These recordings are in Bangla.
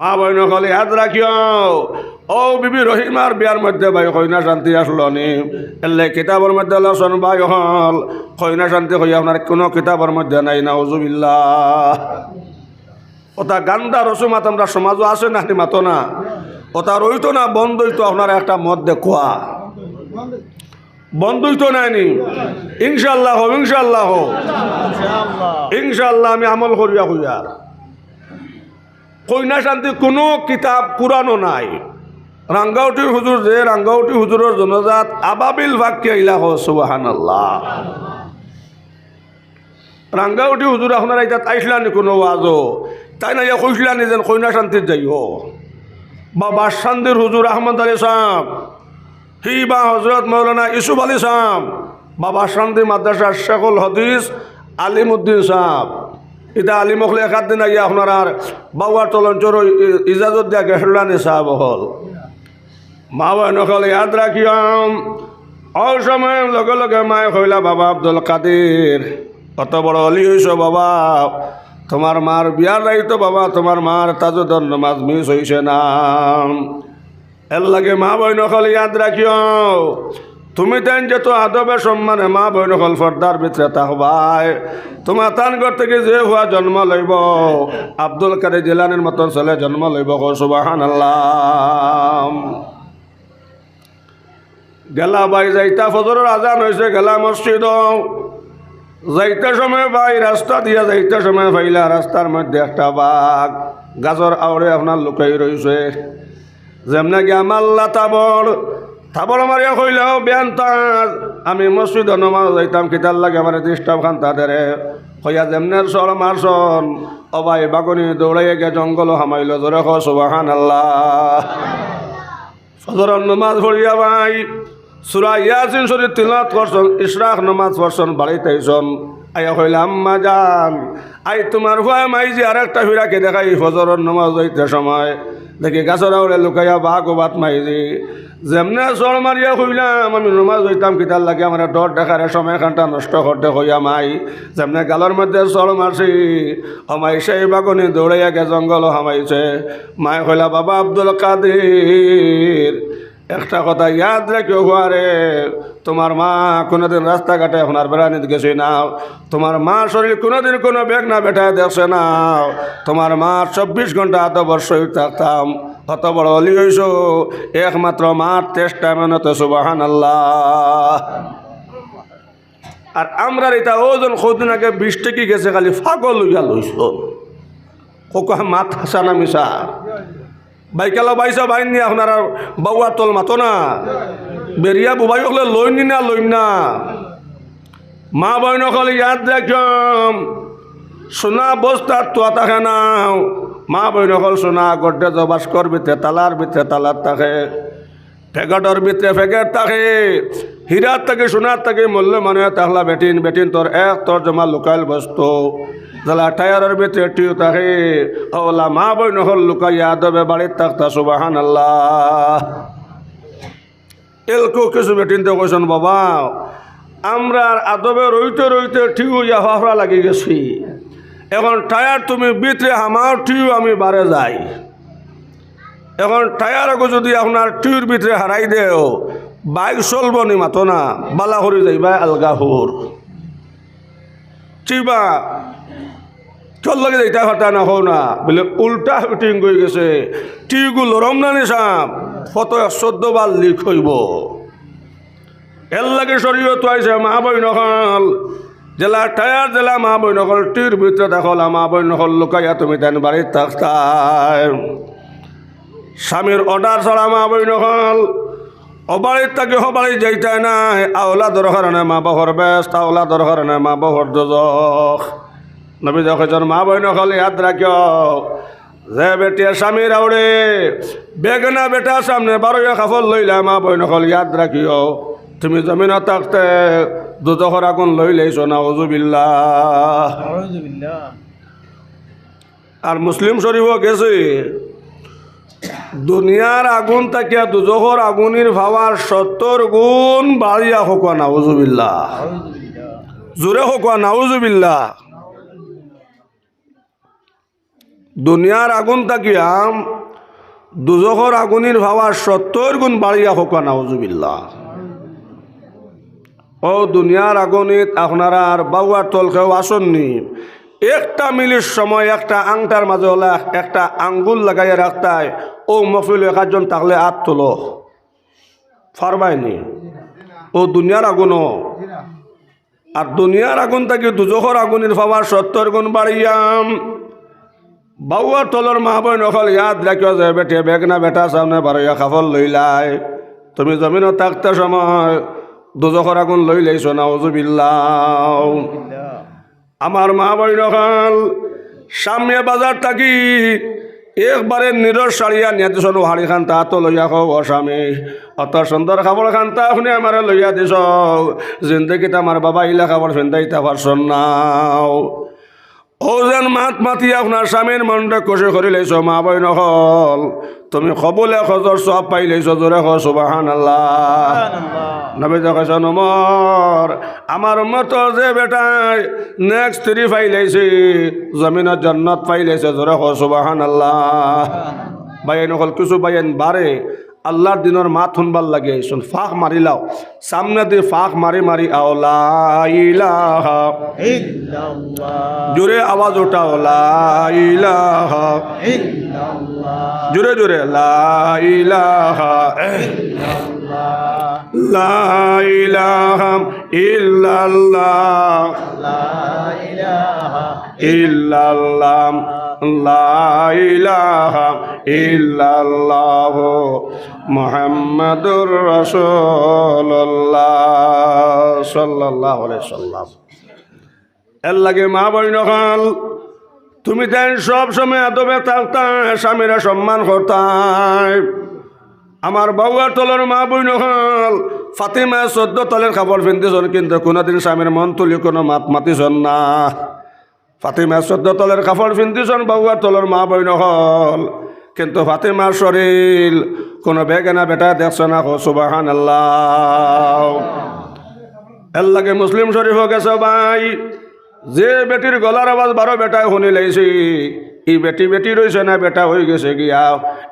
মা বইন হল ইয়াদ রাখিও ও বিবি রহিমার বিয়ার মধ্যে ভাই কইনা শান্তি আসলো নি এলে কিতাবের মধ্যে লসন ভাই হল কইনা শান্তি হইয়া আপনার কোনো কিতাবের মধ্যে নাই নাউজুবিল্লাহ। ওটা গান্দা রসুমাত আমরা সমাজও আসে না মাতো না ওটা রইতো না বন্ধ হইতো আপনার একটা মত দেখুয়া বন্ধ হইতো নাইনি ইনশাল্লাহ ইনশাল্লাহ ইনশাল্লাহ আমি আমল করিয়া হইয়া কইনা শান্তি কোনো কিতাব পুরানো নাই। রাঙ্গাউটি হুজুর যে রাঙ্গাউটি হুজুরের জনজাত আবাবিল ভাগ্যে ইলাহ সুবহানাল্লাহ। রাঙ্গাউটি হুজুর আপনারা এটা আইসলানি কোনো ওয়াজও তাই না কইসলানি যেন কইনা শান্তির যাইও বা বাসান্দির হুজুর আহমদ আলী সাহেব হি বা হজরত মৌলানা ইসুফ আলী সাহেব বা বাসান্দি মাদ্রাসার শেখুল হদিস আলিমুদ্দিন সাহেব এটা আলিমকলে একাদ দিন আইয়া আপনার আর বাউয়ার তলঞ্চর ইজাজত দিয়া গেহলানি সাহেব হল মা বহন হল ইয়াদ রাখিয়াম অসময়ের লগে লগে মায় কইলা বাবা আব্দুল কাদির কত বড় অলি হইছ বাবা তোমার মার বিয়ার রাইতো বাবা তোমার মার তাজুদর নামাজ মিস হইছে না এর লাগে মা বহন হল ইয়াদ রাখিও তুমি তেন যেত আদবের সম্মানে মা বহন হল ফর্দার ভিতরে তাহবাই তোমার তান ঘর থেকে যে হওয়া জন্ম লইব আব্দুল কাদের জিলানির মতন ছেলে জন্ম লইব সুবহানাল্লাহ। গেলা ভাই যাইতা ফজরের আজান হয়েছে গেলা মসজিদ যাইতে সময় ভাই রাস্তা দিয়া যাইতে সময় ভাইলা রাস্তার মধ্যে একটা বাঘ গাছর আওড়ে আপনার লুকাই রয়েছে যেমন কি আমার থাবড় মারিয়া কইলেও বেন তাজ আমি মসজিদ নমাজ যাইতাম কিতার লাগে আমার ডিস্টার্ব খান তাদের হইয়া যেমনের সর মারসন অবাই বাগনি দৌড়াইয়া গে জঙ্গল হামাইল জোরে খ সুবহানাল্লাহ। ফজরের নমাজ পড়িয়া ভাই সূরা ইয়াসিন শরীফ তিলাওয়াত করছন ইশরাক নমাজ পড়ছন বাড়িতে আইছন আইয়া কইলা আম্মা জান আই তোমার হুয়া মাইজি আরেকটা ফিরাকে দেখাই ফজরের নমাজ হইতে সময় দেখি গাছর আউড়ে লুকাইয়া বাঘ ও বাত মাইজি যেমনে চর মারিয়া কইলাম আমি নমাজ হইতাম কিতার লাগে আমার ডর দেখারে সময় খানটা নষ্ট করতে কইয়া মাই যেমনে গালর মধ্যে চর মারছি আমাই সেই বাগনি দৌড়াইয়া গে জঙ্গল হামাইছে মায় কইলা বাবা আব্দুল কাদির একটা কথা ইয়াদ রাখিও ঘরে তোমার মা কোনোদিন রাস্তাঘাটে আপনার বেড়ানিতে গেছে না তোমার মা শরীর কোনোদিন কোনো বেগ না বেটায় দেখছে না তোমার মা 24 ঘন্টা এত বর্ষ থাকতাম কত বড় অলি হইছ একমাত্র মার চেষ্টা মেনতে সুবহানাল্লাহ। আর আমরা এটা ওজন কদিন আগে 20 টাকি গেছে খালি ফাগল হইয়া লইছ কোকা মাত হাসা না মিশা বাইকালা বাইসা বাইন নিয়ে আপনার বাউয়া তল মাতো না বেরিয়া বুবাই হলে লইনি না লইম না মা বইন হলে ইয়াদ রাখম সোনা বস্তার তোয়া থাকে না মা বইন হল সোনা গড্ডে জবাস্কর ভিতরে তালার থাকে ফেগটর ভিতরে ফেগেট থাকে হীরার থাকে সোনার থাকে মূল্য মানে তাহলা বেটিন তোর এক তোর জমা লোকাল বস্তু যারা টায়ারের ভিতরে টিউ থাকে ওলা মা বইন হল লুকাইয়া আদবে বাড়ির থাকতা সুবহানাল্লাহ। এলকো কিছু বেটিনতে কইসন বাবা আমরা আদবে রইতে রইতে টিউ ইয়া হফরা লাগি গেছি এখন টায়ার তুমি ভিতরে আমার টিউ আমি বারে যাই এখন টায়ারকে যদি আপনার টিউর ভিতরে হারাই দেও বাইক চলব নি মাতো না বালা করে যাইবা আলগাহুর চিবা চল লাগে যাইতা ফাটা না হও না বলে উল্টা ফিটিং হয়ে গেছে টিউগু লরম না নিসাম কত 14 বার লিক হইব এর লাগে শরীয়ত আইছে মা বই নকল জেলা টায়ার জেলা মা বই নকল টিউর ভিতরে দেখল মা বই নকল লুকাইয়া তুমি তেন বাড়ির থাকতাই স্বামীর অর্ডার ছাড়া মা বই নকল অবাড়ির তাকে হবাড়ি যাইতাই নাই আওলা দরকার নাই মা বাহর ব্যস্ত আওলা দরকার নাই মা বাহর দোজখ নবী যখন মা বই নকল ইয়াদ রাখিও যে বেটিয়া স্বামীর আউড়ে বেগনা বেটা সামনে 12 কাফল লইলা মা বই নকল ইয়াদ রাখিও তুমি জমিন থাকতে দুজখর আগুন লইলেইছো নাউজুবিল্লাহ। আর মুসলিম শরীফও গেছে দুনিয়ার আগুন তাকিয়া দুজখর আগুনের ভাবার 70 গুণ বাড়িয়া হোক নাউজুবিল্লাহ জোরে হোক নাউজুবিল্লাহ। দুনিয়ার আগুন তাকিয়াম দুজখর আগুনের ভাবা 70 গুণ বাড়িয়া হোক নাউজুবিল্লাহ। ও দুনিয়ার আগুনিত আপনারা আর বাউয়ার তলকেও আসননি, একটা মিলির সময় একটা আংটার মাঝে হলে একটা আঙ্গুল লাগাইয়া রাখতায় ও মফিল একজন থাকলে হাত তোলো ফারবাইনি। ও দুনিয়ার আগুনও আর দুনিয়ার আগুন থাকি দুজখর আগুনের ভাবার 70 গুণ বাড়িয়াম। বাউয়ার তলর মা বই নকল ইয়াদ রাখিও যে বেটে বেগনা বেটা সামনে বারইয়া খাফল লইলাই, তুমি জমিনত থাকতে সময় দুজখর আগুন লই লাইছো নাউজুবিল্লাহ। আমার মা বই নকল সামনে বাজার থাকি একবারে নিরস সারিয়া নিয়ে দিছ হাড়ি খান্তা তো লইয়া খো ও স্বামী অত সুন্দর খাবার খান্তা শুনে আমার লইয়া দিছ জিন্দগিতে আমার বাবা ইলা খাবার ফেন্দাইতে পারছন নাও। ও যেন মাত মাতি আপনার স্বামীর মনটা কষে করে লাইছ মা বই নহল তুমি কবলে খজর সব পাই লাইছ জোরে খ সুবহানাল্লাহ। নবী দেখাইছ নমর আমার মত যে বেটাই নেক্সট 3 পাই লাইছে জমিনত জান্নাত পাই লাইছে জোরে খ সুবহানাল্লাহ। বাইন নহল কিছু বাইন বারে আল্লাহর দিনের মাত শুনবার লাগে শুন ফাঁক মারিলাও সামনে দিয়ে ফাঁক মারি মারি আও লা ইলাহা ইল্লাল্লাহ জোরে আওয়াজ ওঠাও লা ইলাহা ইল্লাল্লাহ জোরে জোরে লা ইলাহা ইল্লাল্লাহ লা ইলাহা ইল্লাল্লাহ লা ইলাহা ইল্লাল্লাহ লা ইলাহা ইল্লাল্লাহ মুহাম্মাদুর রাসূলুল্লাহ সাল্লাল্লাহু আলাইহি সাল্লাম। এর লাগে মা বইন খাল তুমি দেন সব সময় আদবে থাকতায় স্বামীরা সম্মান করতায়। আমার বাউয়ার তলের মা বইন খাল ফাতিমা 14 তলের কাপড় পিনতেছন কিন্তু কোনোদিন স্বামীর মন তুলি কোনো মাত মাতিছন না। ফাতিমা 14 তলের কাপড় পিনতেছন বাউয়ার তলের মা বইন হল কিন্তু ফাতিমার শরীর কোনো বেগানা বেটা দেখছ না সুবহানাল্লাহ। এর লাগে মুসলিম শরীফ গেছে ভাই যে বেটির গলার আওয়াজ 12 বেটায় শুনি লাইছি এই বেটি বেটি রয়েছে না বেটা হয়ে গেছে গিয়া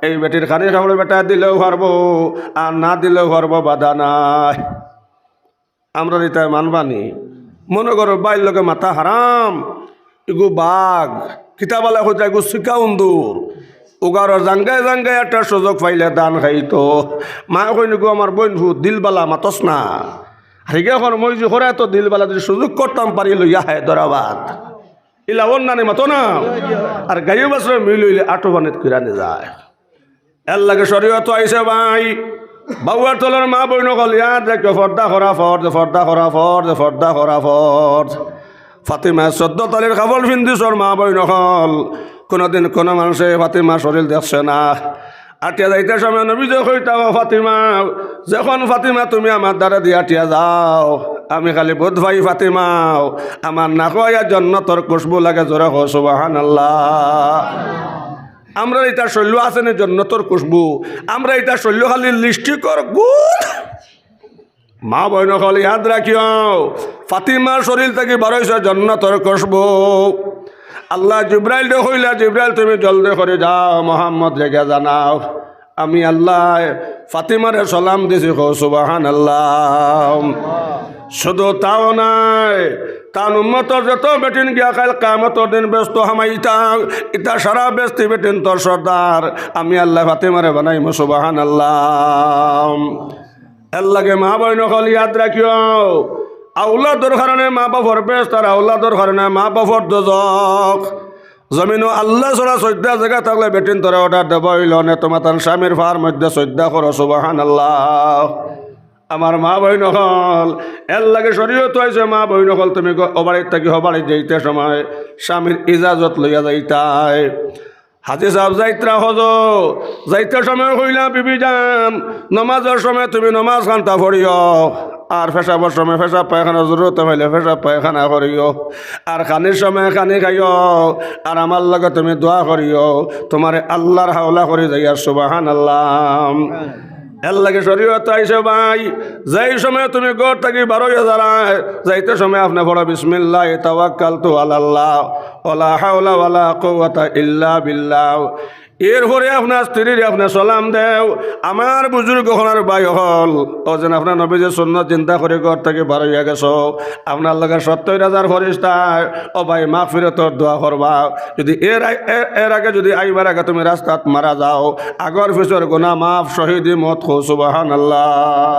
এই বেটির খানি খাবলে বেটা দিলেও পারবো আর না দিলেও পারবো বাধা নাই। আমরা রিতায় মানবানি মনে করো বাইর লোকে মাথা হারাম এগু বাঘ কিতাবালা হইতে এগু শিকা উন্দুর ওগার জাঙ্গায় জাঙ্গায় একটা সুযোগ পাইলে দান খাইতো মা কইনি গো আমার বোন দিলবালা মাতস না হারিগে এখন মই যে করে তো দিলবালা যদি সুযোগ করতাম পারি লইয়া হায়দরাবাদ ইলা অন্যান্য মতো না আর গাইয়ে বছর মিলইলে আটোবানিত কিরানে যায়। এর লাগে শরীয়ত আইছে ভাই বাউয়ার তলের মা বই নকল ইয়াদ রাখো ফর্দা করা ফর্দ ফর্দা করা ফর্দ ফর্দা করা ফর্দ। ফাতিমা 14 তলের কাপড় পিন্দিছর মা বই নকল কোনোদিন কোনো মানুষে ফাতিমা শরীর দেখছে না। আটিয়া যাইতে সময় নবী যে কইতাও ফাতিমা যখন ফাতিমা তুমি আমার দ্বারা দিয়ে আটিয়া যাও আমি খালি বোধ ভাই ফাতিমাও আমার না কয়া জান্নাতের খুশবু লাগে জোরে হ সুবহানাল্লাহ। আমরা এটা শৈল্য আছে না জান্নাতের খুশবু আমরা এটা শৈল্য খালি লিস্টিকর গুণ মা বইন খালি ইয়াদ রাখিও ফাতিমার শরীর থেকে বারইছে জান্নাতের খুশবু। আল্লাহ জিব্রাইল কইলা জিব্রাইল তুমি জলদি করে যাও মোহাম্মদ রেগে জানাও আমি আল্লাহ ফাতিমারে সালাম দিছি সুবহানাল্লাহ। শুধু তাও নাই তার উম্মতর যত বেটিন গিয়া কাল কিয়ামতের দিন ব্যস্ত হামাইতা ইতা সারা ব্যস্তি বেটিন তোর সর্দার আমি আল্লাহ ফাতিমারে বানাইম সুবহানাল্লাহ। এর লাগে মা বইন কল ইয়াদ রাখিও আউলাদর কারণে মা বাপর বেস্ত আর আউলাদর কারণে মা বাপর দোজখ জমিন আল্লাহ ছড়া 14 জায়গা থাকলে বেটিন তোরা অর্ডার দেব হইল নে তোমার তার স্বামীর ফার মধ্যে 14 করো সুবহানাল্লাহ। আমার মা বইন হল এর লাগে শরীয়ত হয়েছে মা বইন হল তুমি অবাড়ির থাকি হবাড়ি যাইতে সময় স্বামীর ইজাজত লইয়া যাইতাই। হাজি সাহেব যাইত্রা হজ যাইতে সময় হইলা বিবি যান নমাজের সময় তুমি নমাজ খান্তা পড়িও আর পেশাবার সময় পেশাব পায়খানা জরুরত হইলে পেশাব পায়খানা করিও আর খানির সময় খানি খাইও আর আমার লগে তুমি দোয়া করিও তোমার আল্লাহর হাওলা করে যাইয়া সুবহানাল্লাহ। এর লাগে শরীয়ত আইসে ভাই, যেই সময় তুমি ঘর থাকি 12 দাঁড়ায় যাইতে সময় আপনি পড়ো বিসমিল্লাহ তাওয়াক্কালতু আলাল্লাহ ওয়ালা হাওলা ওয়ালা কুওয়াতা ইল্লা বিল্লাহ। এরপরে আপনার স্ত্রীর আপনি সালাম দেও। আমার বুজুর্গ হলার ভাই হল ও যেন আপনার নবীজের সুন্নাত চিন্তা করে ঘর থেকে বার হইয়া গেছ, আপনার লগে 70,000 ফেরেশতা ও ভাই মাগফিরাতর দোয়া করবা। যদি এর আগে যদি আইবার আগে তুমি রাস্তাত মারা যাও, আগর পিছর গুনাহ মাফ, শহীদি মত খো সুবহানাল্লাহ।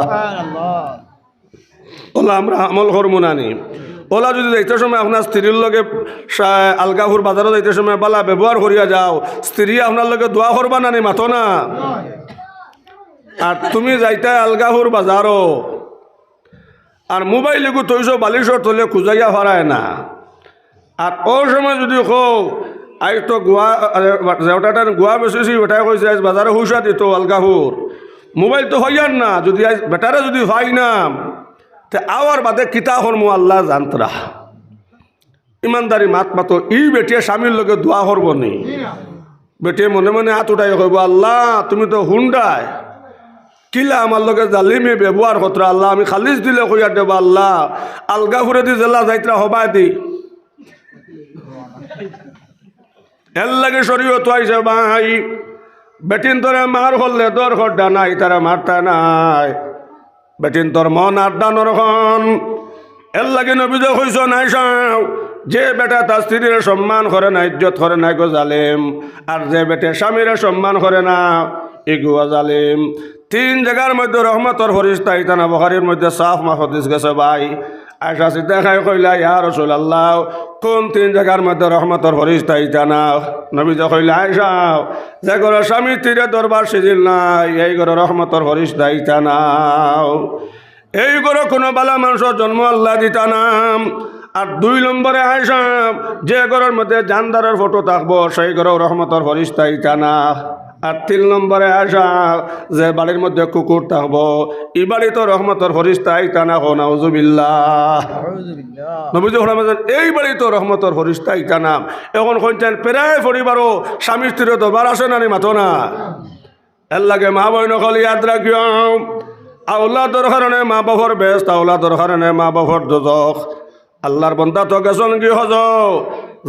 ওলা আমরা আমল করবো নানি। ওলা যদি যাইতে সময় আপনার স্ত্রীর লগে আলগাহুর বাজারে যাইতে সময় বালা ব্যবহার করিয়া যাও, স্ত্রী আপনার লগে দোয়া করবা নানি, মাথো না। আর তুমি যাইতে আলগাহুর বাজারও আর মোবাইল এগু তৈছ বালিশর তলে খুঁজাইয়া হারায় না। আর ও সময় যদি কো আজ তো গোয়া যেটাটার গোয়া বেশি ওটাই কইছে আজ বাজারে হুসা দিত আলগাহুর, মোবাইল তো হইয়ার না। যদি আজ বেটারে যদি হয় না তে আওয়ার বাদে কিতা হরমু আল্লাহ জানতরা। ইমানদারি মাত মাতো ই বেটিয়ে স্বামীর লগে দোয়া করব নি। বেটিয়ে মনে মনে হাত উঠাই কইব আল্লাহ তুমি তো হুন্ডায় কিলা আমার লগে জালিমে ব্যবহার কতরা, আল্লাহ আমি খালিজ দিলে কইয়া দেব আল্লাহ আলগা ফুরে দি জেলা যাইত্রা হবাই দি। এর লাগে শরীয়ত আইছে ভাই, বেটিন তোরে মার হলে দর খড্ডা নাই, তারা মারতা নাই। বেটিন তোর মন আড্ডা নরখন। এর লাগে নবীজ হইছ নাই সাও, যে বেটা তার স্ত্রীর সম্মান করে না, ইজ্জত করে না, গো জালেম। আর যে বেটে স্বামীর সম্মান করে না, এগুয়া জালেম। 3 জায়গার মধ্যে রহমতর ফেরেশতা আইতানা। বুখারীর মধ্যে সাফ হাদিস গেছে ভাই। আয়েশা সিদ্দিকা কইলা ইয়া রাসূলুল্লাহ কোন 3 জায়গার মধ্যে রহমতর ফেরেশতা আইতানা? নবী কইলা আয়েশা যে ঘরে স্বামী তীরে দরবার সিজিল নাই, এই ঘরে রহমতর ফেরেশতা আইতানা। এই ঘরে কোনো বালা মানুষের জন্ম আল্লাহ দিতানা। আর 2 নম্বরে আয়েশা যে ঘরের মধ্যে জানদারের ফটো থাকবো সেই ঘরেও রহমতর ফেরেশতা আইতানা। আর 3 নম্বরে আয়েশা যে বাড়ির মধ্যে কুকুর থাকবো ই বাড়ি তো রহমতর ফেরেশতা আইতানা। হো নাউজুবিল্লাহ। নবীজি ফরমাইছেন এই বাড়ি তো রহমতর ফেরেশতা আইতানা। এখন কইতেন প্রায় পরিবারও স্বামী স্ত্রীর দরবার আসে না, মাথো না। এর লাগে মা বইন কল ইয়াদ রাখিও, আওলাদর কারণে মা বাবার বেস্ত, আওলাদর কারণে মা বাবার দোজখ। আল্লাহর বন্দা তো গেছন কি হজ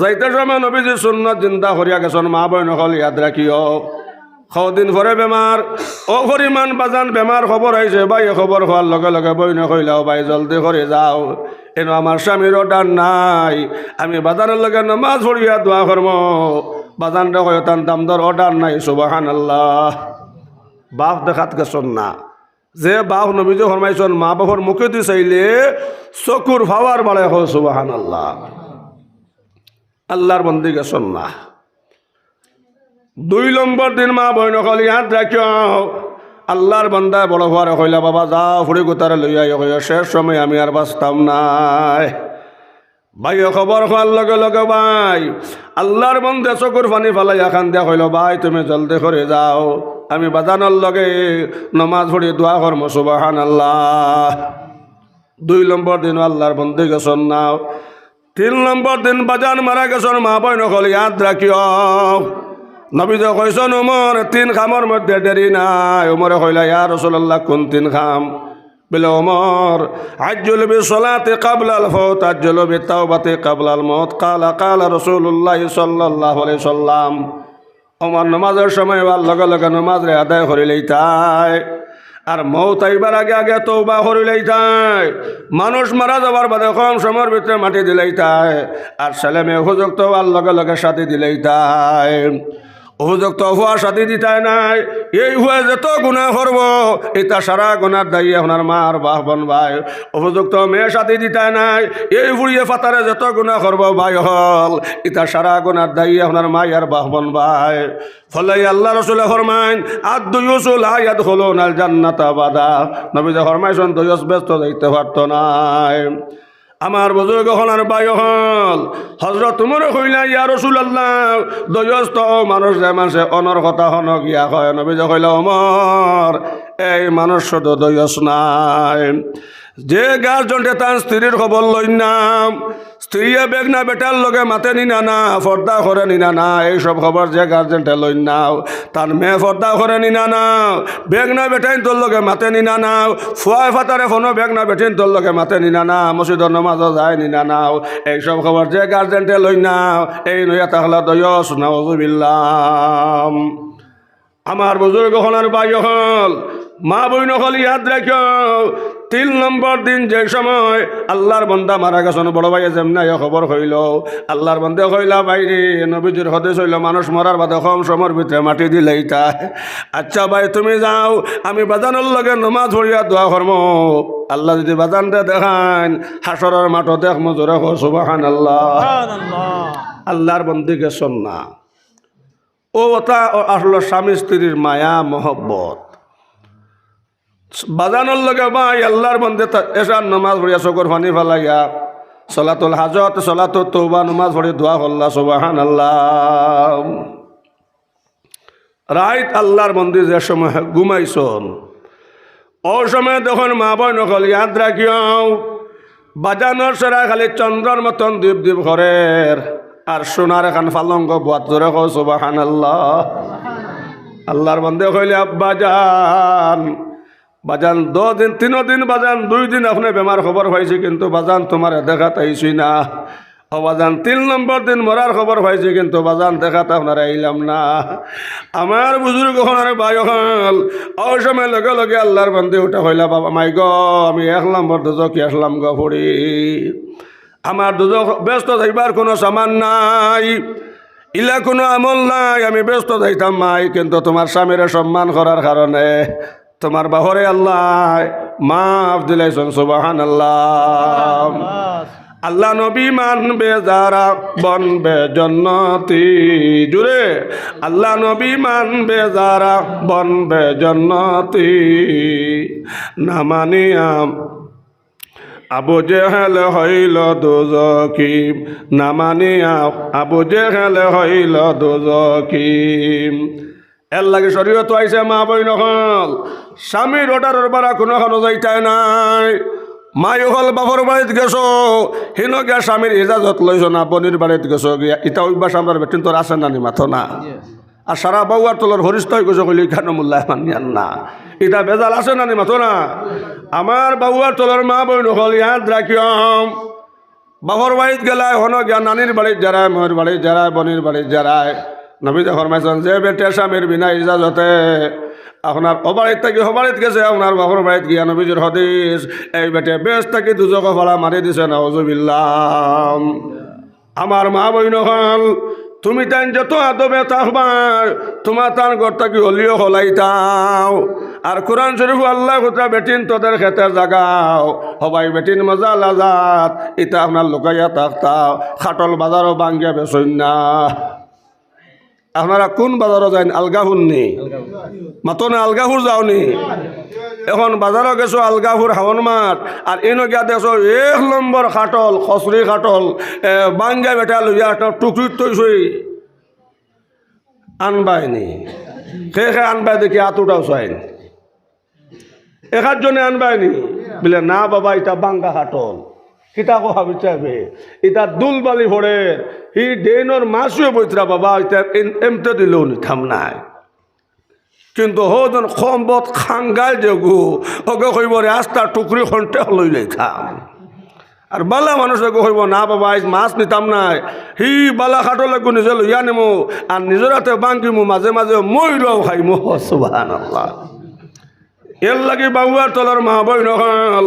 যাইতে সময় নবীজি সুন্নাত চিন্তা করিয়া গেছন। মা বইন কল ইয়াদ রাখিও, কদিন পরে বেমার ও পরিমাণ বাজান বেমার খবর আইছে ভাই। খবর হওয়ার লগে লগে বইন কইলাও ভাই জলদি করে যাও, এন আমার স্বামীর অর্ডার নাই, আমি বাজারের লগে নামাজ পড়িয়া দোয়া করব। বাজানটা কয় তান দামদার অর্ডার নাই। সুবহানাল্লাহ। বাপ দেখাত গেছন না, যে বাপ নবীজি ফরমাইছেন মা বাবার মুখে দি চাইলে চকুর ফাওয়ার বাড়ে হয়। সুবহানাল্লাহ। আল্লাহর বন্দি গেছন না। 2 নম্বর দিন মা বইন কলি হাত রাখিও, আল্লাহর বান্দা বড় হওয়ার কইলা বাবা যাও ফুড়ি গোতারে লইয়া কইয়া শেষ সময় আমি আর বাঁচতাম নাই। ভাই খবর হওয়ার লগে লগে ভাই আল্লাহর বন্দে চকুর পানি ফালাইয়া খান দিয়া কইল ভাই তুমি জলদি করে যাও, আমি বাজানোর লগে নমাজ পড়ি দোয়া করবো। সুবহানাল্লাহ। 2 নম্বর দিন আল্লাহর বন্দে গেছন না। 3 নম্বর দিন বাজান মারা গেছন। মা বইন কলি হাত রাখিও, নবীজি কইছেন উমর 3 খামর মধ্যে দেরি নাই। উমরে কইলা ইয়া রাসূলুল্লাহ কোন 3 খাম? বলে উমর আজ্জুল বিসসালাতি ক্বাবলাল ফাওত, আজ্জুল বিতাওবাতি ক্বাবলাল মাউত। কালা রাসূলুল্লাহ সাল্লাল্লাহু আলাইহি সাল্লাম। উমর নামাজের সময় লগে লগে নামাজ রে আদায় করে লইতাই, আর মৌত আইবার আগে আগে তওবা করে লইতাই। মানুষ মারা যাবার বাদে কম সময়ের ভিতরে মাটি দিলেইতাই, আর ছেলে মেয়ে উপযুক্ত হওয়ার লগে লগে সাথী দিলেইতাই। উপযুক্ত হওয়ার সাথী দিতাই নাই, এই হয়ে যেত গুনাহ করব এটা সারা গুনার দায়ী আপনার মার বাহ বন ভাই। উপযুক্ত মেয়ে সাথী দিতাই নাই, এই ফুড়িয়ে ফাতারে যত গুনাহ করব ভাই হল এটা সারা গুনার দায়ী আপনার মায়ের বাহ বন ভাই। ফলে আল্লাহ রাসূলে ফরমাইন আদ-দুয়ুসু লা ইয়াদখুলুনাল জান্নাতা আবাদা। নবীজি ফরমাইছেন দুয়ুস ব্যস্ত যাইতে পারত নাই। আমার বুজুর্গ হলার ভাই হল হযরত উমর কইলা ইয়া রাসূলুল্লাহ দয়স তো মানুষ যে মানুষে অনর কথা হন গিয়া কয়। নবীজি কইলা ওমর এই মানুষ শুধু দয়স নাই, যে গার্জনটে তার স্ত্রীর খবর লই নাম, স্ত্রীয়ে বেগ না বেটার লগে মাতে নিনা না পর্দা করে নিনা না এইসব খবর যে গার্জেনটা লই নাও তার মেয়ে পর্দা করে নিনা না বেগ না বেটাইন তোর লগে মাতে নিনা না ফুয়াই ফাতারে ফোনো বেগ না বেটিন তোর লগে মাতে নিনা না মসজিদর নমাজও যায় নিনা নাও এইসব খবর যে গার্জেনটা লই নাও এই নইয়া তাহলে দয়স নাউজুবিল্লাহ। আমার বুজুর্গ হলার বাই হল মা বই নকল ইয়াদ রাখিও 3 নম্বর দিন যে সময় আল্লাহর বন্দা মারা গেছেন বড় ভাইয়ে যেমন খবর হইল আল্লাহর বন্দে কইলা বাইরে নবীজির হদেশ হইল মানুষ মরার বাদে কম সময়ের ভিতরে মাটি দিলেই তা আচ্ছা ভাই তুমি যাও আমি বাজানোর লগে নমাজ পড়িয়া দোয়া করম আল্লাহ যদি বাজানটা দেখান হাসরের মাঠও দেখ মজুরে সুবহানাল্লাহ। আল্লাহর বন্দিকে সন্না ও ওটা আসলো স্বামী স্ত্রীর মায়া মহব্বত বাজানোর লগে ভাই আল্লাহর বন্দে এসার নমাজ পড়িয়া চকুর পানি ফেলাইয়া সলাতুল হাজত সলাতুল তওবা নমাজ পড়ি দোয়া করলা সুবহানাল্লাহ। রাইত আল্লাহর বন্দি যে সময় ঘুমাইছন ও সময় তখন মা বই নকল ইয়াদ রাখিও বাজানোর সেরা খালি চন্দ্রর মতন দীপ দীপ ঘরের আর সোনার এখান ফালঙ্গ বাত ধরে কও সুবহানাল্লাহ। আল্লাহর বন্দে কইলে আব্বা যান বাজান 2 দিন 3 দিন বাজান 2 দিন আপনি বেমার খবর পাইছি কিন্তু বাজান তোমার দেখা তাইছি না ও বাজান 3 নম্বর দিন মরার খবর পাইছি কিন্তু বাজান দেখাতে আপনারা আইলাম না। আমার বুজুর্গ হলার ভাই হল ও সময় লগে লগে আল্লাহর বন্দে উঠা হইলা বাবা মাই গো আমি 1 নম্বর দুজকি আসলাম গো পড়ি আমার দুজক ব্যস্ত যাইবার কোনো সামান নাই ইলা কোনো আমল নাই আমি ব্যস্ত যাইতাম মাই কিন্তু তোমার স্বামীর সম্মান করার কারণে তোমার বাহরে আল্লাহ মাফ দিলাইছেন সুবহানাল্লাহ। আল্লাহ নবী মানবে যারা বনবে জন্নতি জুড়ে আল্লাহ নবী মানবে যারা বনবে জন্নতি না মানিয়াম আবু জেহেল হইল দোজকি না মানিয়া আবু জেহেল হইল দোজকি। এর লাগে শরীয়ত আইছে মা বই নহল স্বামীর অর্ডারের বারা কোনো যাইতাই নাই মাই হল বাপর বাড়িত গেছো হিন গিয়া স্বামীর ইজাজত লইছ না বনির বাড়িত গেছো গিয়া ইটা অভ্যাস আমরা বেটিন তোর আসে না নি মাথো না আর সারা বউয়ার তোলার হরিষ্ঠ হয়ে গেছো কইলি কেন মূল্যা মানিয়ান না ইটা বেজাল আসে না নি মাথো না। আমার বাউয়ার তোলার মা বই নহল ইয়াদ রাখিও বাপর বাড়িত গেলায় হন গিয়া নানির বাড়িত যারায় ময়ের বাড়িত যারায় বনির বাড়িত যারায় নবীতে ফরমাইছেন যে বেটে স্বামীর বিনা ইজাজতে আপনার অবাড়িত থাকি হবাড়িত গেছে আপনার বাপর বাড়িত গিয়া নবীজির হদিস এই বেটে বেশ থাকি দুজক ফলা মারি দিছে নাউজুবিল্লাহ। আমার মা বইন হল তুমি তাই যত আদবে থাকবার তোমার তার ঘর থাকি হলিও হলাইতাও আর কোরআন শরীফ আল্লাহ খুঁজা বেটিন তোদের খেতের জাগাও হবাই বেটিন মজা লাজাত ইটা আপনার লুকাইয়া থাকতাও খাটল বাজারও বাঙ্গিয়া বেসইন না। আপনারা কোন বাজারও যান আলগাহুর নি মাতো না আলগাহুর যাওনি এখন বাজারও গেছো আলগাহুর হাওন মাঠ আর এনো গিয়া দেখছো 1 নম্বর খাটল খসরি খাটল বাঙ্গা বেটা লইয়া একটা টুকরিত তৈছই আনবাইনি খে আনবাই দেখি আতুটাও চাইন একার জন্য আনবাইনি বলে না বাবা এটা বাঙ্গা খাটল কিতা ভাবি চাইবে এটা দুলবালি ভরে হি ডেনর মাসুয়ে বইতরা বাবা এটা এমতে দিল নি থাম নাই কিন্তু হজন সম্বত খাঙ্গাই যেগু ওকে কইব রাস্তা টুকরি খন্টে লইলে খাম আর বালা মানুষ কইব না বাবা আজ মাছ নিতাম নাই হি বালা খাটো লাগু নিজে লইয়া নেমো আর নিজের হাতে বাঙ্গিমু মাঝে মাঝে মইরাও খাইমু সুবহানাল্লাহ। এর লাগি বাউয়ার তলার মা বই নহল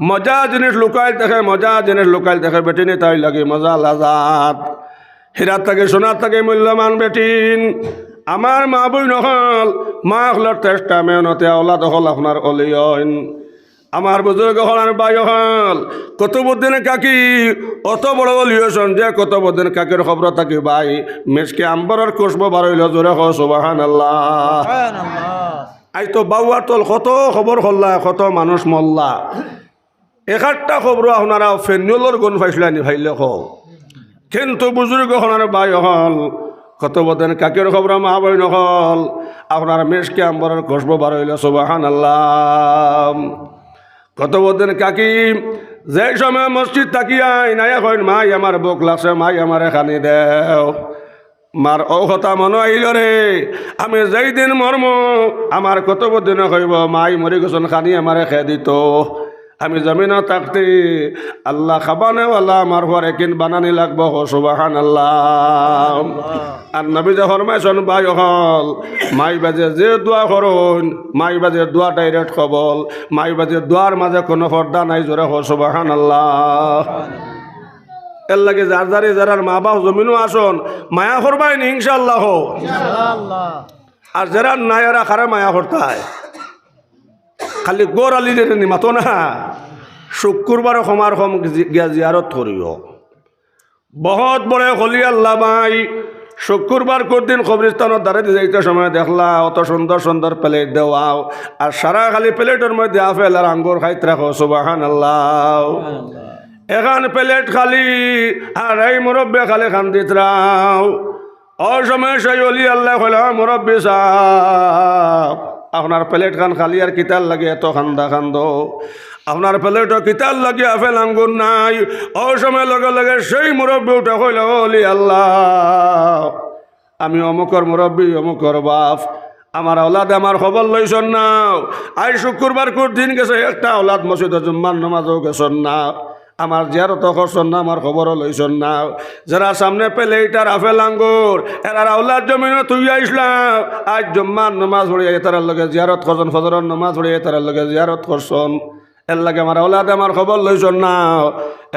মজা জিনিস লুকাইল দেখে মজা জিনিস লুকাইল দেখে বেটিনি তাই লাগে মজা লাজাত হীরার থাকে সোনার থাকে মূল্যমান বেটিন। আমার মা বই নহল মা হলার চেষ্টা মেহনতে আওলাদ হল আপনার অলিয়ন। আমার বুজুর্গ হলার বাই হল কুতুবউদ্দিন কাকি অত বড় অলিয়ন যে কুতুবউদ্দিন কাকির খবর থাকি বাই মেসকে আম্বরের কুসব বারইল জোরে হ সুবহানাল্লাহ। আজ তো বাউয়ার তল কত খবর হল্লা কত মানুষ মল্লা একটা খবর আপনারা ফেনুয়েলর গুণ পাইছিলেন ভাইলে হোক কিন্তু বুজুর্গ হলার বাই হল কুতুবউদ্দিন কাকির খবর মা বই নহল আপনার মেসকে আম্বরের কুসব বারইল সুবহানাল্লাহ। কুতুবউদ্দিন কাকি যে সময় মসজিদ তাকিয়াই নাই এখন মাই আমার বুক লাগছে, মাই আমার এখানে দেও। মার ও কথা মনে আইল রে, আমি যেই দিন মরম আমার কত দিনে কইব মাই মরি গেছন খানি আমারে খেয়ে দিত। আমি জমিন থাকতে আল্লাহ খাবানেওয়ালা আমার ঘরে কিন বানানি লাগবো। সুবহানাল্লাহ। আর নবী যে ফরমাইছেন ভাই হল মাই বাজে যে দোয়া করুন, মাই বাজে দোয়া ডাইরেক্ট কবল, মাই বাজে দোয়ার মাঝে কোনো পর্দা নাই। জোরে হো সুবহানাল্লাহ। এর লাগে যার যারে যারার মা বাপ জমিনও আসন মায়া করবাই নি ইনশাআল্লাহ। আর যারা নাই এরা খারে মায়া করতায় খালি গোর আলিদের নিমাতো না। শুক্রবার সমার সম গিয়া জিয়ারত করিও। বহুত বড় হলি আল্লাহ ভাই শুক্রবার দিন কবরস্থানের দ্বারে যাইতে সময় দেখলা অত সুন্দর সুন্দর প্লেট দেওয়াও, আর সারা খালি প্লেটের মধ্যে আপেল আর আঙ্গুর খাইতে রাখো। সুবহানাল্লাহ। এখান প্লেট খালি আর এই মুরব্বী খালি খান দিতরাও। ও সময় সেই অলি আল্লাহ কইলা মুরব্বী সাহেব আপনার প্লেট খান খালি আর কিতাল লাগে এত খান্দা খান্দ, আপনার প্লেটও কিতাল লাগে আপেল আঙ্গুর নাই। ও সময় লগে লগে সেই মুরব্বী উঠে কইল অলি আল্লাহ আমি অমুকর মুরব্বী অমুকর বাপ, আমার ওলাদ আমার খবর লইছন না। আই শুক্রবার দিন গেছে একটা ওলাদ মসজিদে জুম্মার নামাজও গেছন না, আমার জিয়ারত করছন না, আমার খবরও লইছন না। যারা সামনে পেলে এইটার আপেল আঙ্গুর এরা আউলাদ জমিনে তুই আইসলাম আজ জুম্মার নামাজ পড়িয়ে তার লগে জিয়ারত করছন, ফজরের নামাজ পড়িয়ে তার লগে জিয়ারত করছন। এর লাগে আমার আউলাদ আমার খবর লইছন না,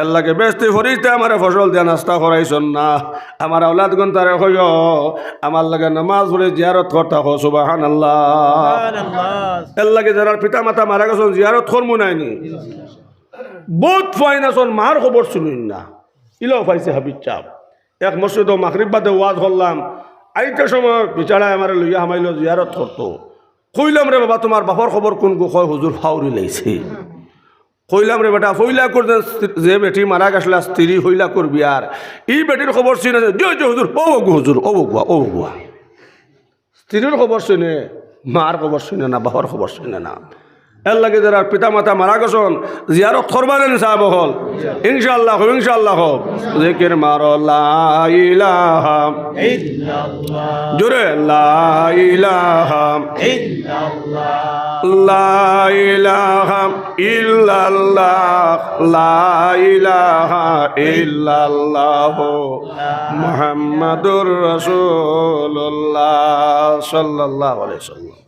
এর লাগে বেস্তি ফরিতে আমার ফসল দিয়া নাস্তা করাইছন না। আমার আউলাদ গুন তারে কইও আমার লাগে নামাজ পড়ে জিয়ারত করতে হো। সুবহানাল্লাহ। এর লাগে যারা পিতা মাতা মারা গেছন জিয়ারত করমু নাইনি বহুত ফাইন আসন মার খবর শুনুন না। ইলাও পাইছে হাবিব চাপ এক মসজিদ মাগরিব বাদে ওয়াজ করলাম, আইটা সময় বিচারায় আমার লইয়া হামাইল জিয়ারত করতো। কইলাম রে বাবা তোমার বাপর খবর কোন গো? কয় হুজুর ফাউরি লাইছে। কইলাম রে বেটা ফইলা করতে যে বেটি মারা গেছলা স্ত্রী হইলা করবি আর এই বেটির খবর শুনে যে হুজুর ও গো হুজুর ও গুয়া ও গুয়া। স্ত্রীর খবর শুনে মার খবর শুনে না, বাপর খবর শুনে না। এর লাগে যারা পিতা মাতা মারা গেছন জিয়ারত করবারেন সাহেব হল ইনশাআল্লাহ ইনশাআল্লাহ। জিকির মারো লা ইলাহা ইল্লাল্লাহ, জোরে লা ইলাহা ইল্লাল্লাহ, লা ইলাহা ইল্লাল্লাহ, লা ইলাহা ইল্লাল্লাহ মুহাম্মাদুর রাসূলুল্লাহ সাল্লাল্লাহু আলাইহি ওয়াসাল্লাম।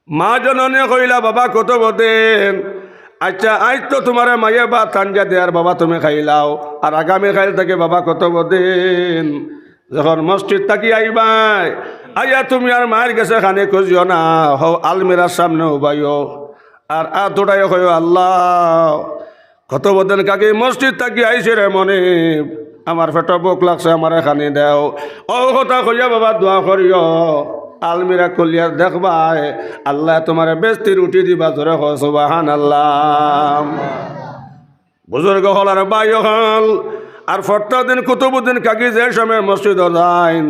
মা জননী কইলা বাবা কত বদেন, আচ্ছা আজ তো তোমার মায়ে বা তাঞ্জা দেয়ার বাবা তুমি খাইলাও, আর আগামী খাইল থেকে বাবা কত বদেন যখন মসজিদ থাকি আইবাই আইয়া তুমি আর মায়ের গেছে খানে খুঁজিও না, হো আলমিরার সামনে উবাইও আর দৌড়াই কইও আল্লাহ কত বদেন কাকি মসজিদ থাকি আইসে রে মনে আমার পেট বুক লাগছে আমার এখানে দেও। ও কথা কইয়া বাবা দোয়া করিও আলমিরা কলিয়া দেখবাই আল্লাহ তোমার বেস্তি রুটি দিবা। ধরে সুবহানাল্লাহ। বুজুর্গ হল আর বাই হল আর ফটদিন কুতুবুদ্দিন কাকি যে সময় মসজিদ যাইন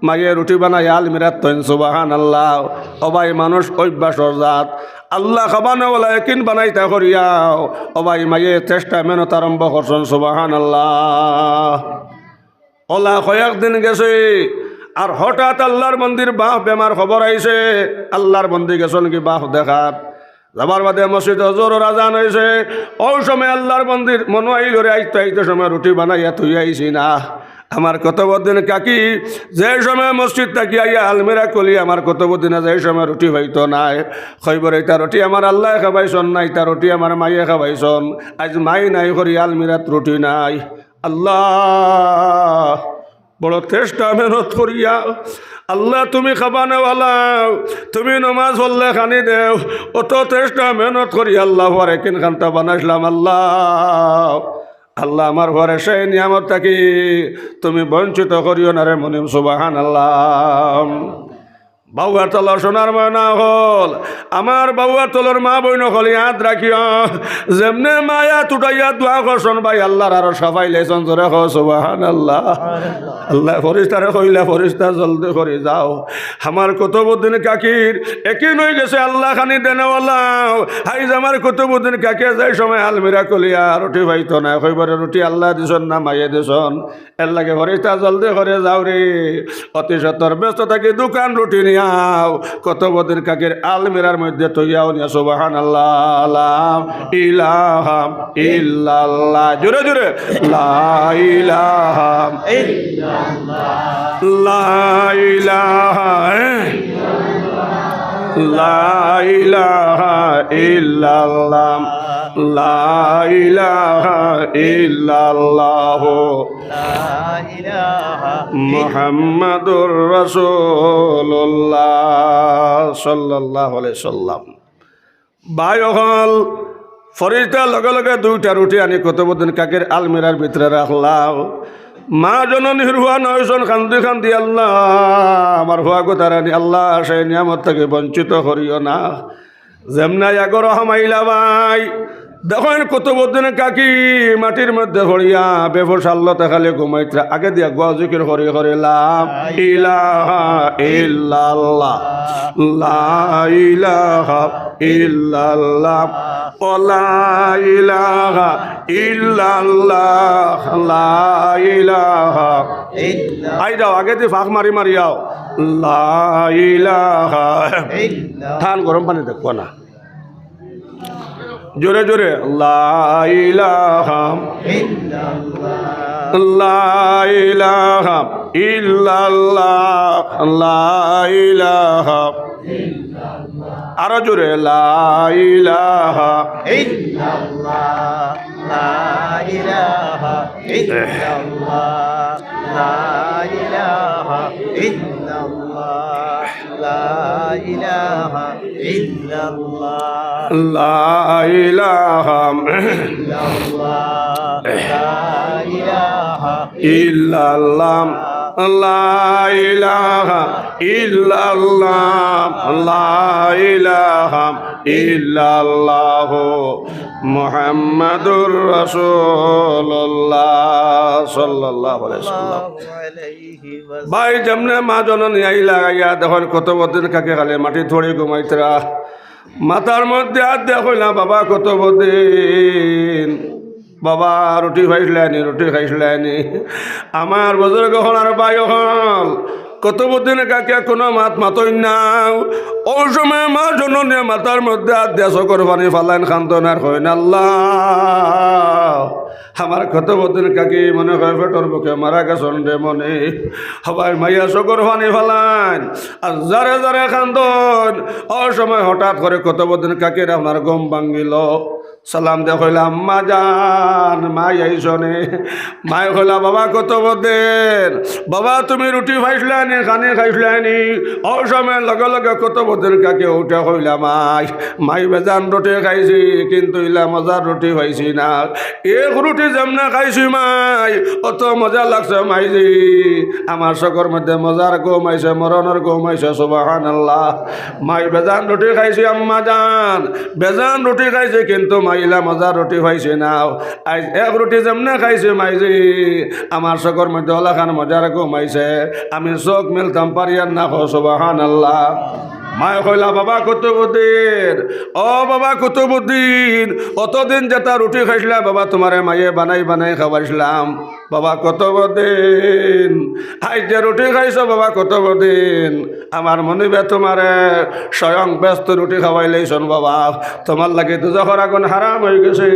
মাইয়ে রুটি বানাই আলমিরাত তৈন। সুবহানাল্লাহ। অবাই মানুষ অভ্যাসর জাত আল্লাহ খাবানোওয়ালা একিন বানাইতা করিয়াও অবাই মাইয়ে চেষ্টা মেহনত আরম্ভ করছেন। সুবহানাল্লাহ। ওলা কয়েকদিন গেছে আর হঠাৎ আল্লাহর মন্দির বাহ বেমার খবর আইছে। আল্লাহর মন্দির গেছেন কি বাহ দেখাত যাবার বাদে মসজিদ হজর আজান হয়েছে। ওই সময় আল্লাহর মন্দির মনে আইল রে আইতে আইতে সময় রুটি বানাইয়া তুই আইছি না। আমার কতবদিন কাকি যে সময় মসজিদ থাকি আইয়া আলমিরা কলি আমার কতবদিনে যে সময় রুটি হইতো নাই খৈবর এইটা রুটি আমার আল্লাহ খাবাইছন না, ইটা রুটি আমার মাইয়ে খাবাইছন। আজ মাই নাই করি আলমিরাত রুটি নাই। আল্লাহ বড় চেষ্টা মেহনত করিয়া আল্লাহ তুমি খাবানেওয়ালা তুমি নমাজ পড়লে খানি দেও অত চেষ্টা মেহনত করি আল্লাহ ঘরে কিন খানটা বানাইছিলাম। আল্লাহ আল্লাহ আমার ঘরে সেই নিয়ামত থাকি তুমি বঞ্চিত করিও না রে মনিম। সুবহানাল্লাহ। বাউয়ার তলর সোনার ময়না হল আমার বাউয়ার তলর মা বইন হলি হাত রাখিও যেমনে মায়া তুটাইয়া দোয়া করছন ভাই আল্লাহর আরো সবাই লেছন জোরে হ সুবহানাল্লাহ আল্লাহ ফরিস্তারে কইলা ফরিস্তা জলদি করে যাও আমার কুতুবউদ্দিন কাকির একই নই গেছে আল্লাহ খানি দেনেওয়ালা হাইজ আমার কুতুবউদ্দিন কাকে যাই সময় আলমিরা কলিয়া রুটি পাইতো না কইবারে রুটি আল্লাহ দিছন না মাইয়ে দিছন এর লাগে ফরিস্তা জলদি করে যাও রে অতি সত্তর ব্যস্ত থাকি দোকান রুটি নিয়াও কুতুবউদ্দিন কাকির আলমিরার মধ্যে তৈয়াও নিয়া সুবহানাল্লাহ লা ইলাহা ইল্লাল্লাহ জোরে জোরে লা ইলাহা লা ইলাহা লা ইলাহা ইল্লাল্লাহ লা ইলাহা ইল্লাল্লাহ মুহাম্মাদুর রাসূলুল্লাহ সাল্লাল্লাহু আলাইহি সাল্লাম ভাই হল ফরিস্তার লগে লগে দুইটা রুটি আনি কুতুবউদ্দিন কাকের আলমিরার ভিতরে রাখলাম মা জননীর হুয়া নয়জন খান্দি খান্দি আল্লাহ আমার হুয়া গোতারানি আল্লাহ সেই নিয়ামত থেকে বঞ্চিত করিও না যেমনা আগর হামাইলা ভাই দেখেন কুতুবউদ্দিন কাকি মাটির মধ্যে ভরিয়া বেফর সাল্লতে খালি ঘুমাইত্রা আগে দিয়া গোয়া জিকির করি করে লা ইলাহা ইল্লাল্লাহ লা ইলাহা ইল্লাল্লাহ লা ইলাহা ইল্লাল্লাহ লা ইলাহা আই যাও আগে দিয়ে ফাঁক মারি মারিয়াও লা ইলাহা ঠান গরম পানি দেখবো না জোরে জোরে লা ইলাহা লা ইলাহা ইল্লাল্লাহ লা ইলাহা আরো জোরে লা ইলাহা ইল্লাল্লাহ লা ইলাহা ইল্লাল্লাহ লা ইলাহা ইল্লাল্লাহ লা ইলাহা ইল্লাল্লাহ লা ইলাহা ইল্লাল্লাহ লা ইলাহা ইল্লাল্লাহ লা ইলাহা ইল্লাল্লাহ মুহাম্মাদুর রাসূলুল্লাহ সাল্লাল্লাহু আলাইহি ওয়াসাল্লাম ভাই যেমনে মা জননী আই লাগাইয়া দেখুন কুতুবউদ্দিন কাকে খালি মাটি থড়ি ঘুমাইতরা মাথার মধ্যে হাত দিয়া কইলাম বাবা কুতুবউদ্দিন বাবা রুটি খাইছিলানি রুটি খাইছিলানি আমার বুজুর্গ হল আর ভাই হল কুতুবউদ্দিন কাকে কোনো মাত মাতই নাও ওই সময় মা জননী মাথার মধ্যে হাত দিয়া চকর পানি ফালাইন খান্তনার কইন আল্লাহ আমার কুতুবউদ্দিন কাকি মনে হয় পেটর বুকে মারা গেছন রে মনে সবাই মাইয়া চকর পানি ফালাইন আর যারে যারে খান্তন ওই সময় হঠাৎ করে কুতুবউদ্দিন কাকির আপনার গম ভাঙ্গিল সালাম দে কইলাম মা জান মাই আইসনে মাই কইলা বাবা কুতুবউদ্দিন বাবা তুমি রুটি খাইছিলানি খানি খাইছিলানি ওই সময় লগে লগে কুতুবউদ্দিন কাকে উঠে কইলা মাই বেজান রুটি খাইছি কিন্তু ইলা মজার রুটি খাইছি না এক রুটি যেমনে খাইছি মাই অত মজা লাগছে মাইজি আমার চকর মধ্যে মজার গম আইছে মরণের গম আইছে সুবহানাল্লাহ মাই বেজান রুটি খাইছি আম্মা জান বেজান রুটি খাইছি কিন্তু মাইলা মজার রুটি খাইছে না আজ এক রুটি যেমনে খাইছে মাইজি আমার চকর মধ্যে ওলাখান মজার গম আইছে আমি চোখ মেলতাম পারিয়ার না সুবহানাল্লাহ মায় কইলা বাবা কুতুবউদ্দিন ও বাবা কুতুবউদ্দিন অতদিন যেটা রুটি খাইছিলা বাবা তোমারে মায়ে বানাই বানাই খাওয়াইছিলাম বাবা কুতুবউদ্দিন আজ যে রুটি খাইছো বাবা কুতুবউদ্দিন আমার মনিবে তোমারে স্বয়ং ব্যস্ত রুটি খাওয়াইলেইছন বাবা তোমার লাগে দুজখর আগুন হারাম হয়ে গেছে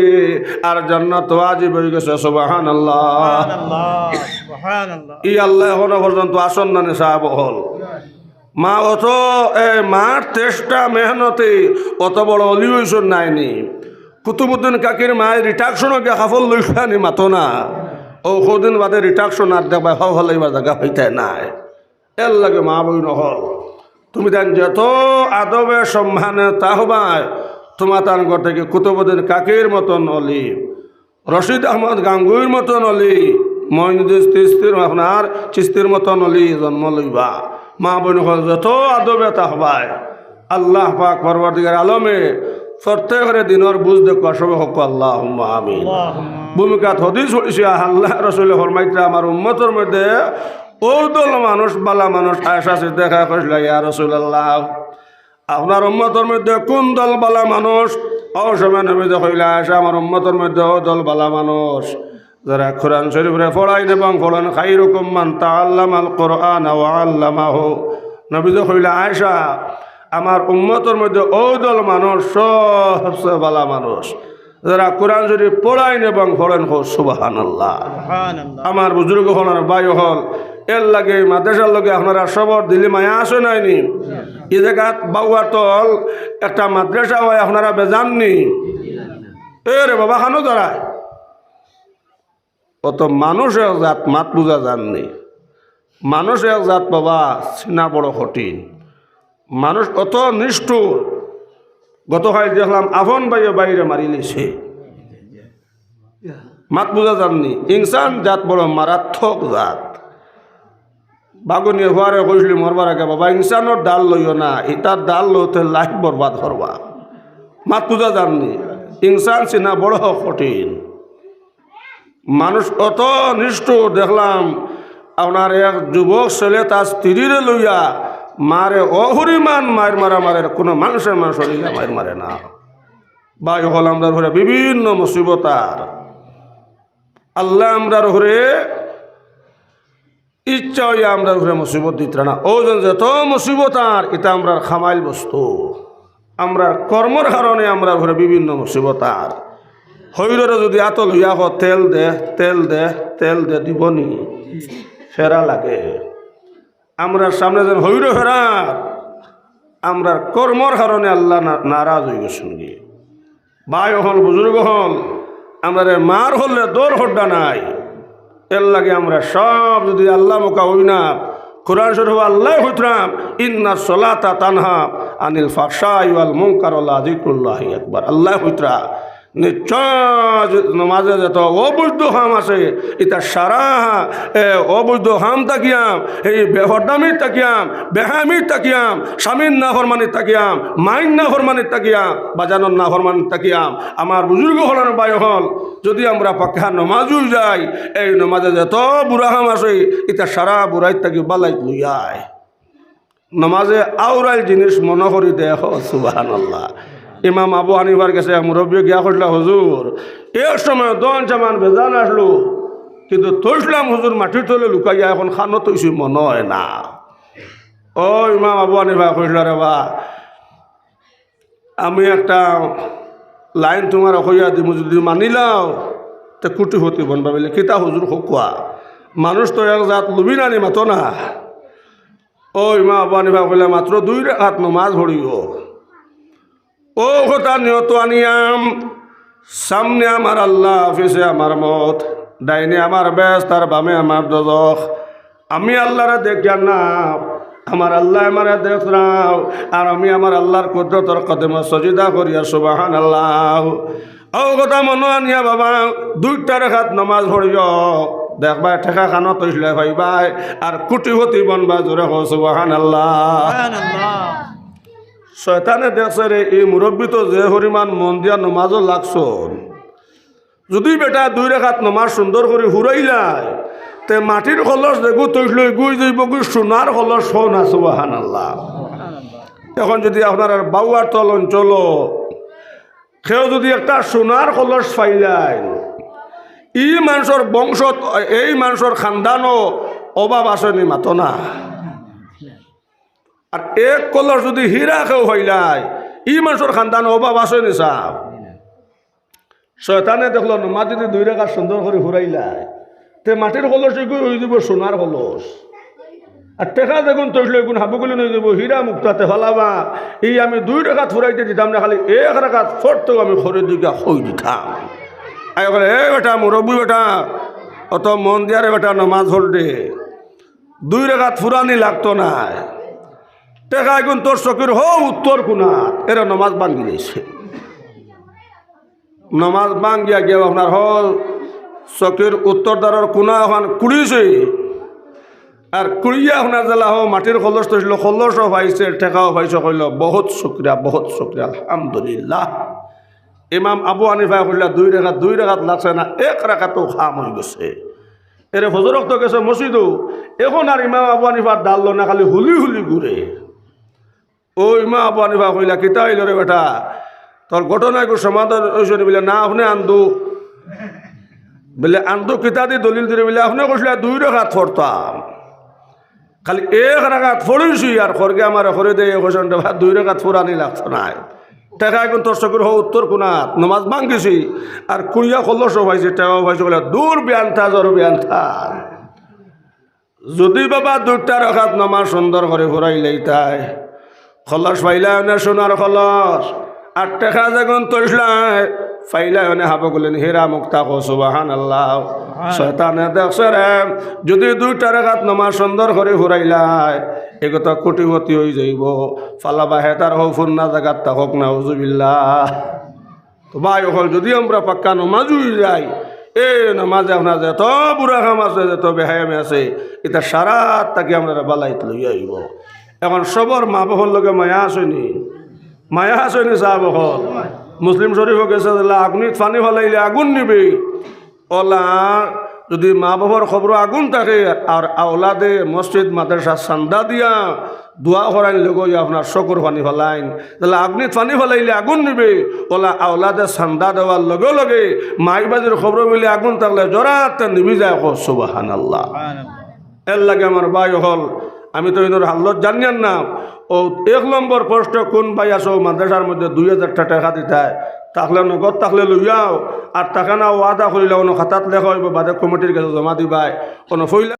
আর জান্নাত ওয়াজিব হয়ে গেছে সুবহানাল্লাহ সুবহানাল্লাহ ই আল্লাহ এখনো পর্যন্ত আসন না সাহাব হল মা অত মার চেষ্টা মেহনতে অত বড় অলি হইসন নাইনি কুতুবউদ্দিন কাকির মায়ের রিটাকশনও গিয়ে সফল লইসানি মাতো না ও কদিন বাদে রিটাকশন আর দেখবা হল এবার জায়গা হইতে নাই এর লাগে মা বই নহল তুমি দেন যত আদবে সম্মানে তাহবায় তোমার তার ঘর থেকে কুতুবউদ্দিন কাকির মতন অলি রশিদ আহমদ গাঙ্গুইর মতন অলি মঈনুদ্দিন চিশতির আপনার চিশতির মতন অলি জন্ম লইবা মা বোন হল যত আদবে থাকবায় আল্লাহ পাক পরবর্তীকার আলমে প্রত্যেকের দিনের বুঝ দেখো সবে হক আল্লাহ আমিন। ভূমিকাত হদিস হইছে আল্লাহ রসুল ফরমাইতে আমার উম্মতের মধ্যে ওদল মানুষ বালা মানুষ আয়েশা সিদ্দিকা কইলা ইয়া রাসূলুল্লাহ আপনার উম্মতের মধ্যে কোন দল বালা মানুষ? অসময় নবী কইলা আয়েশা আমার উম্মতের মধ্যে ওদল বালা মানুষ যারা কোরআন শরীফে পড়াইন এবং পড়ান খায়রুকুম মান তাআল্লামাল কুরআন ওয়া আল্লামাহু। নবী কইলা আয়েশা আমার উম্মতের মধ্যে ওদল মানুষ সবচেয়ে বালা মানুষ যারা কোরআন শরীফ পড়াইন এবং পড়েন সুবহানাল্লাহ। আমার বুজুর্গ হল আর ভাই হল এর লাগে মাদ্রাসার লগে আপনারা সবর দিল্লি মায়া আসে নাইনি এই জায়গাত বাউয়ার তল একটা মাদ্রাসা হয় আপনারা বেজাননি এ রে বাবা খানো দাঁড়ায় অত মানুষ এক জাত মাত বুঝা জাননি মানুষ এক জাত বাবা চিনা বড় কঠিন মানুষ অত নিষ্ঠুর গতকাল দেখলাম আফন বাইয়ে বাইরে মারি লিছে মাত বুঝা জাননি ইনসান জাত বড় মারাত্মক জাত বাগুনিয়ে হওয়ারে কইসলি মরবার আগে বাবা ইনসানোর ডাল লইও না ইটার ডাল লইতে লাইফ বরবাদ করবা মাত বুঝা জাননি ইনসান চিনা বড় কঠিন মানুষ অত নিষ্ঠুর দেখলাম আপনার এক যুবক ছেলে তার স্ত্রীর লইয়া মারে অহরিমান মায়ের মারা মারে কোনো মানুষের শরীরে মায়ের মারে না বা হল আমরা ঘরে বিভিন্ন মুসিবতার আল্লাহ আমরার ঘরে ইচ্ছা হইয়া আমরা ঘরে মুসিবত দিত না ওজন যত মুসিবতার এটা আমরা খামাইল বস্তু আমরা কর্মর কারণে আমরা ঘরে বিভিন্ন মুসিবতার হইরে যদি এত লইয়া তেল দে তেল দে তেল দে দিবনি ফেরা লাগে আমরা সামনে যেন হইরে ফেরার আমরা কর্মর কারণে আল্লাহ নারাজ হয়ে গেছেন গিয়ে ভাই হল বুজুর্গ হল আমরা মার হলে দৌড় হড্ডা নাই এর লাগে আমরা সব যদি আল্লাহ মোকা হই না কোরআন শরীফ আল্লাহ হইতরাম ইন্না সলাতা তানহা আনিল ফাহশাই ওয়াল মুনকার ওয়া যিকরুল্লাহি আকবার আল্লাহ হইতরা নিশ্চয় নমাজে যত অবৈধ হাম আছে এটা সারা অবৈধ হাম তাকিয়াম এই বেহরদামির তাকিয়াম বেহামির তাকিয়াম স্বামীর না ফরমানির তাকিয়াম মাইন না ফরমানির তাকিয়াম বাজানোর না ফরমানির তাকিয়াম আমার বুজুর্গ হলার বায়ু হল যদি আমরা পাক্কা নমাজও যাই এই নমাজে যত বুড়া হাম আছে এটা সারা বুড়াই তাকি বালাই লইয়ায় নমাজে আউরাইল জিনিস মনে করি দেখ সুবহানাল্লাহ। ইমাম আবু হানিফার কাছে মুরব্বী গিয়া করলা হুজুর এর সময় দন জামান বেজান আসলো কিন্তু তৈসলাম হুজুর মাটির তলে লুকাইয়া এখন খানো তৈছি মনে হয় না। ও ইমাম আবু হানিফা কইল রে বা আমি একটা লাইন তোমার হইয়া দিব যদি মানিলাও তে কুটিপতি বনবা বলে কিতা হুজুর হকুয়া মানুষ তো এক জাত লুবি নানি মাতো না। ও ইমাম আবু হানিফা কইলা মাত্র 2 রাকাত নমাজ পড়িও ও কথা নিয়ত আনিয়াম সামনে আমার আল্লাহ অফিসে আমার মত ডাইনে আমার বেশ তার বামে আমার দোজখ আমি আল্লাহরে দেখিয়া না আমার আল্লাহ আমার দেখরাও আর আমি আমার আল্লাহর কুদরতর কদমে সজিদা করিয়া সুবহানাল্লাহ। ও কথা মনে আনিয়া বাবা 2টা রাকাত নামাজ পড়িও দেখবা ঠেকা খানো তৈলে ভাইবাই আর কুটিপতি বনবা জোরে হো সুবহানাল্লাহ। শয়তানে দেখছে রে এই মুরব্বী তো যে হরিমান মন দিয়া নমাজও লাগছন যদি বেটা 2 রাকাত নমাজ সুন্দর করে হুরাইলাই তে মাটির কলস দেখু তৈল গুই যাইব গুই সোনার কলস হো না সুবহানাল্লাহ। এখন যদি আপনার বাউয়ার তল অঞ্চল কেউ যদি একটা সোনার কলস পাইলাই ই মানুষের বংশ এই মানুষের খানদানও অভাব আসেনি মাতো না আর এক কলস যদি হীরা কেউ হইলাই ই মানুষের খানদান অভাব আসেনি সাহ। শয়তানে দেখলো নমাজ যদি 2 রাকাত সুন্দর করে ঘুরাইলাই তে মাটির কলস এগুলো হয়ে যাব সোনার কলস আর টেকা দেখুন তৈলে এগুন হাবুগুলি নিয়ে যাব হীরা মুক্তাতে হলাবা এই আমি 2 রাকাত ফুরাইতে দিতাম না খালি 1 রাকাত ফোরতেও আমি খরিদ দিকে হই দিতাম। আই বলে এ বেটা মুরব্বী বেটা অত মন দিয়ারে বেটা নমাজ হল দে 2 রাকাত ফুরানি লাগতো না টেকা এগুন তোর চকির হো উত্তর কোনাত এরা নমাজ ভাঙ্গি দিয়েছে নমাজ ভাঙ্গিয়া গিয়ে আপনার হল চকির উত্তর দ্বারের কোনা এখন কুড়িছে আর কুড়িয়া আপনার জেলা হো মাটির খলস তো ছিল খলসও পাইছে ঠেকাও পাইছে কইল বহুত শুক্রিয়া আলহামদুলিল্লাহ। ইমাম আবু হানিফা কইলা দুই রাকাত লাগছে না, এক রাকাতও খাম হয়ে গেছে। এরে ফজর তো গেছে মসজিদও, এখন আর ইমাম আবু হানিফার ডাললো না, খালি হুলি হুলি ঘুরে। ও ইমাম আবু হানিফা কইলা কিতা হইল রে বেটা, তোর ঘটনা একটু সমাধান হয়েছে বলে না আপনি আন্দু বলে আন্দু কিতা দিয়ে দলিল দিলে বলে আপনি কইসলে 2 রাকাত পড়তাম, খালি 1 রাকাত পড়েছি আর খরগে আমার করে দিয়ে কোশন 2 রাকাত পুরানি লাগতো না। টাকা এখন তোর চকুর হো উত্তর কোনাত নমাজ ভাঙ্গিছি আর কুড়িয়া খল্লস পাইছে টাকাও পাইছে বলে দূর বিয়ান্থা জর বিয়ান্থা। যদি বাবা 2টা রাকাত নমাজ সুন্দর করে ঘুরাইলেই তাই খলস পাইলা না সোনার খলস, আর টাকা যখন তৈসলাই ফাইলা হনে হাব গলেন হেরা মুক্তা কো সুবহানাল্লাহ। শয়তানে দেখছে রে যদি 2টা রাকাত নমাজ সুন্দর করে ঘুরাইলাই এগত কোটিপতি হয়ে যাইব, ফালাবা হেতার হফুন না জাগাত থাকক না উজুবিল্লাহ। তো ভাই হল যদি আমরা পাক্কা নমাজ হয়ে যাই, এ নমাজে আপনার যত বুড়া কাম আছে যত বেহায়ামে আছে এটা সারা তাকে আমরা বালাইত লই আইব। এখন সবর মা বাবার লগে মায়া আসেনি, মায়া আসেনি চা বহল মুসলিম শরীফ গেছে আগুনিত পানি ফেলাইলে আগুন নিবে। ওলা যদি মা বাবার খবর আগুন থাকে আর আওলাদে মসজিদ মাদ্রাসা চান্দা দিয়া দোয়া করাইন লগই আপনার চকুর পানি ফেলাইন, তাহলে আগুনিত পানি ফেলাইলে আগুন নিবে। ওলা আওলাদে চান্দা দেওয়ার লগে লগে মাইক বাজির খবর বলে আগুন থাকলে জরাত নিবি যায় সুবহানাল্লাহ। এর লাগে আমার ভাই হল আমি তো এর হাল্লত জানিয়ান না। ও 1 নম্বর প্রশ্ন কোন ভাই আসো মাদ্রাসার মধ্যে 2000 টাকা দিতায় তাহলে নগদ থাকলে লইয়াও, আর টাকা না ওয়াদা করিলে কোনো খাতাত লেখা হইব বাদে কমিটির কাছে জমা দিবাই কোনো ফইলা